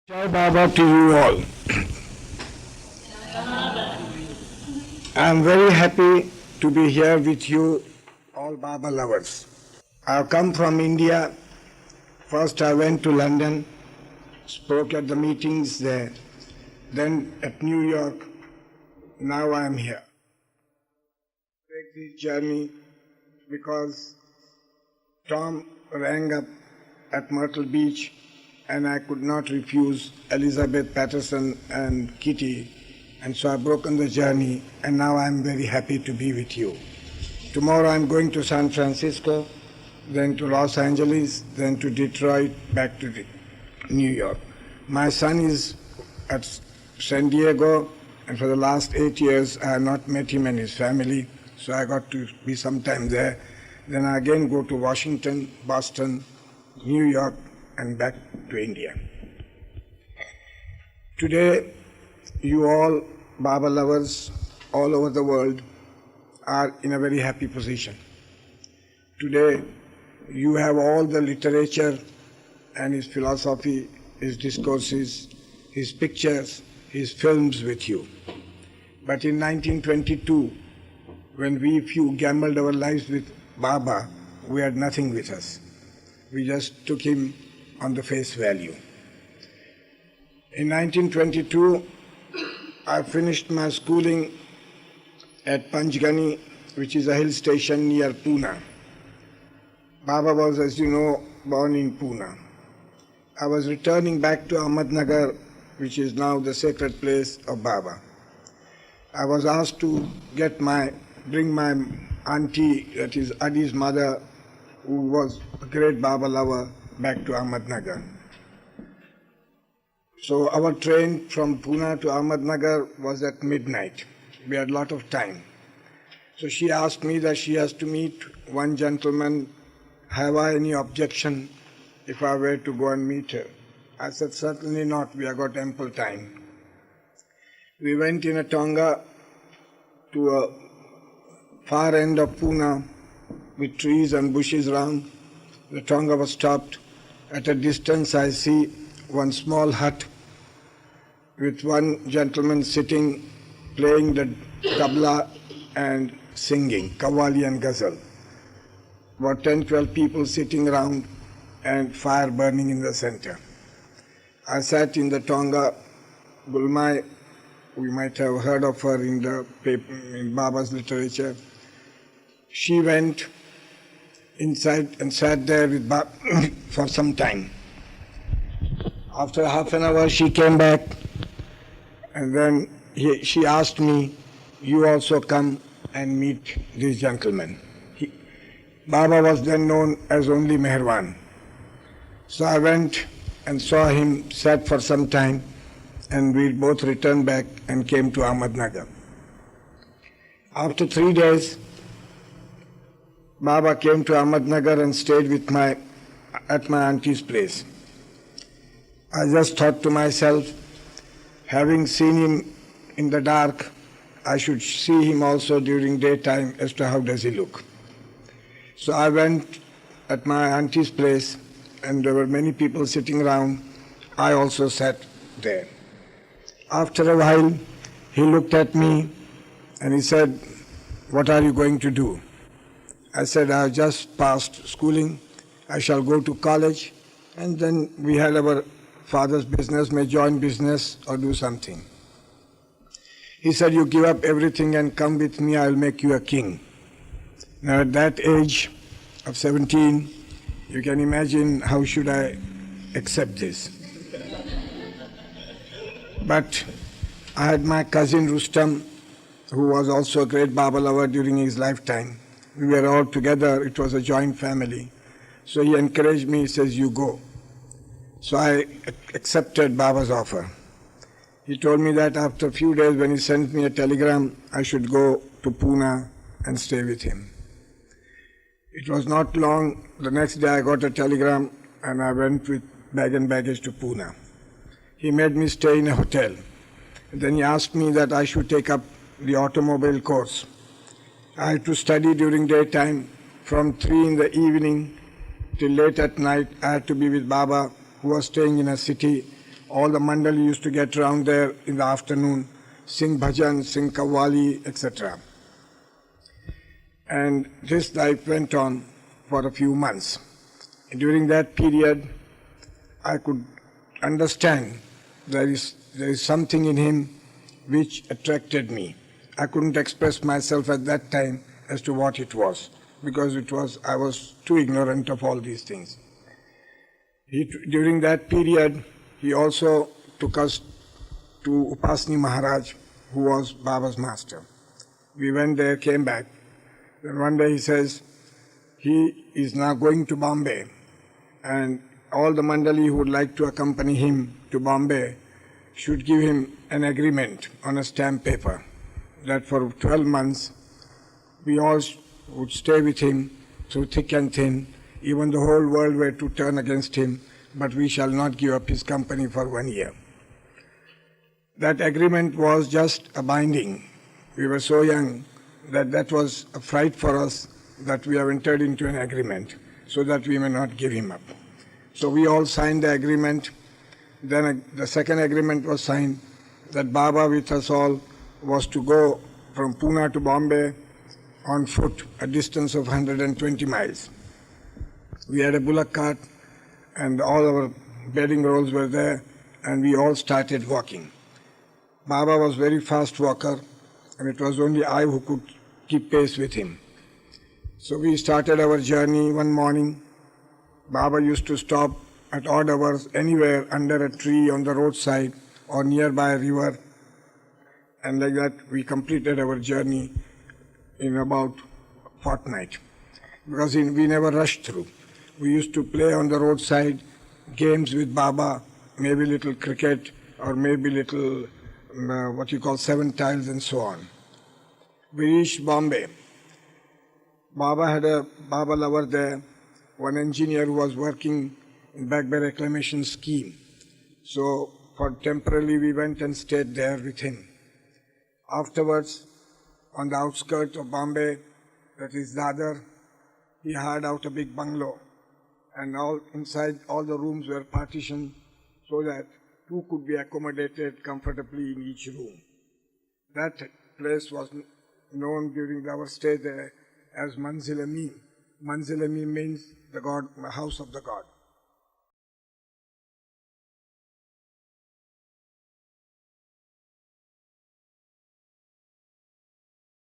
Jai Baba to you all. I am very happy to be here with you, all Baba lovers. I have come from India. First I went to London, spoke at the meetings there, then at New York. Now I am here. Take this journey because Tom rang up at Myrtle Beach and I could not refuse Elizabeth Patterson and Kitty, and so I've broken the journey, and now I'm very happy to be with you. Tomorrow I'm going to San Francisco, then to Los Angeles, then to Detroit, back to New York. My son is at San Diego, and for the last 8 years I have not met him and his family, so I got to be sometime there. Then I again go to Washington, Boston, New York, and back to India. Today, you all, Baba lovers, all over the world, are in a very happy position. Today, you have all the literature and his philosophy, his discourses, his pictures, his films with you. But in 1922, when we few gambled our lives with Baba, we had nothing with us. We just took him on the face value. In 1922, I finished my schooling at Panchgani, which is a hill station near Pune. Baba was, as you know, born in Pune. I was returning back to Ahmednagar, which is now the sacred place of Baba. I was asked to bring my auntie, that is Adi's mother, who was a great Baba lover, back to Ahmednagar. So our train from Pune to Ahmednagar was at midnight. We had a lot of time. So she asked me that she has to meet one gentleman. Have I any objection if I were to go and meet her? I said, certainly not, we have got ample time. We went in a tonga to a far end of Pune with trees and bushes round. The tonga was stopped. At a distance I see one small hut with one gentleman sitting, playing the tabla and singing, Qawwali and Ghazal. About 10-12 people sitting around and fire burning in the center. I sat in the tonga. Gulmai, we might have heard of her in the paper, in Baba's literature. She went inside and sat there with Baba for some time. After half an hour she came back, and then she asked me, you also come and meet this gentleman. Baba was then known as only Meherwan. So I went and saw him, sat for some time, and we both returned back and came to Ahmednagar. After 3 days, Baba came to Ahmednagar and stayed at my auntie's place. I just thought to myself, having seen him in the dark, I should see him also during daytime as to how does he look. So I went at my auntie's place, and there were many people sitting around. I also sat there. After a while, he looked at me and he said, what are you going to do? I said, I have just passed schooling. I shall go to college, and then we had our father's business, may join business or do something. He said, you give up everything and come with me, I'll make you a king. Now at that age of 17, you can imagine how should I accept this. But I had my cousin Rustam, who was also a great Baba lover during his lifetime. We were all together, it was a joint family. So he encouraged me, he says, you go. So I accepted Baba's offer. He told me that after a few days when he sent me a telegram, I should go to Pune and stay with him. It was not long, the next day I got a telegram and I went with bag and baggage to Pune. He made me stay in a hotel. And then he asked me that I should take up the automobile course. I had to study during daytime. From 3 in the evening till late at night, I had to be with Baba, who was staying in a city All the mandali used to get around there in the afternoon, sing bhajan, sing kawali, etc. And this life went on for a few months. During that period, I could understand there is something in him which attracted me. I couldn't express myself at that time as to what it was, because I was too ignorant of all these things. During that period, he also took us to Upasni Maharaj, who was Baba's master. We went there, came back. Then one day he says, he is now going to Bombay, and all the mandali who would like to accompany him to Bombay should give him an agreement on a stamp paper that for 12 months we all would stay with him through thick and thin, even the whole world were to turn against him, but we shall not give up his company for 1 year. That agreement was just a binding. We were so young that was a fright for us, that we have entered into an agreement so that we may not give him up. So we all signed the agreement. Then the second agreement was signed that Baba with us all was to go from Pune to Bombay on foot, a distance of 120 miles. We had a bullock cart and all our bedding rolls were there, and we all started walking. Baba was a very fast walker, and it was only I who could keep pace with him. So we started our journey one morning. Baba used to stop at odd hours anywhere under a tree on the roadside or nearby a river. And like that, we completed our journey in about a fortnight. Because we never rushed through. We used to play on the roadside games with Baba, maybe little cricket or maybe little what you call 7 tiles and so on. We reached Bombay. Baba had a Baba lover there, one engineer who was working in Back Bay Reclamation Scheme. So for temporarily we went and stayed there with him. Afterwards, on the outskirts of Bombay, that is Dadar, he hired out a big bungalow, and inside all the rooms were partitioned so that 2 could be accommodated comfortably in each room. That place was known during our stay there as Manzil-e-Mim. Manzil-e-Mim means the house of the God.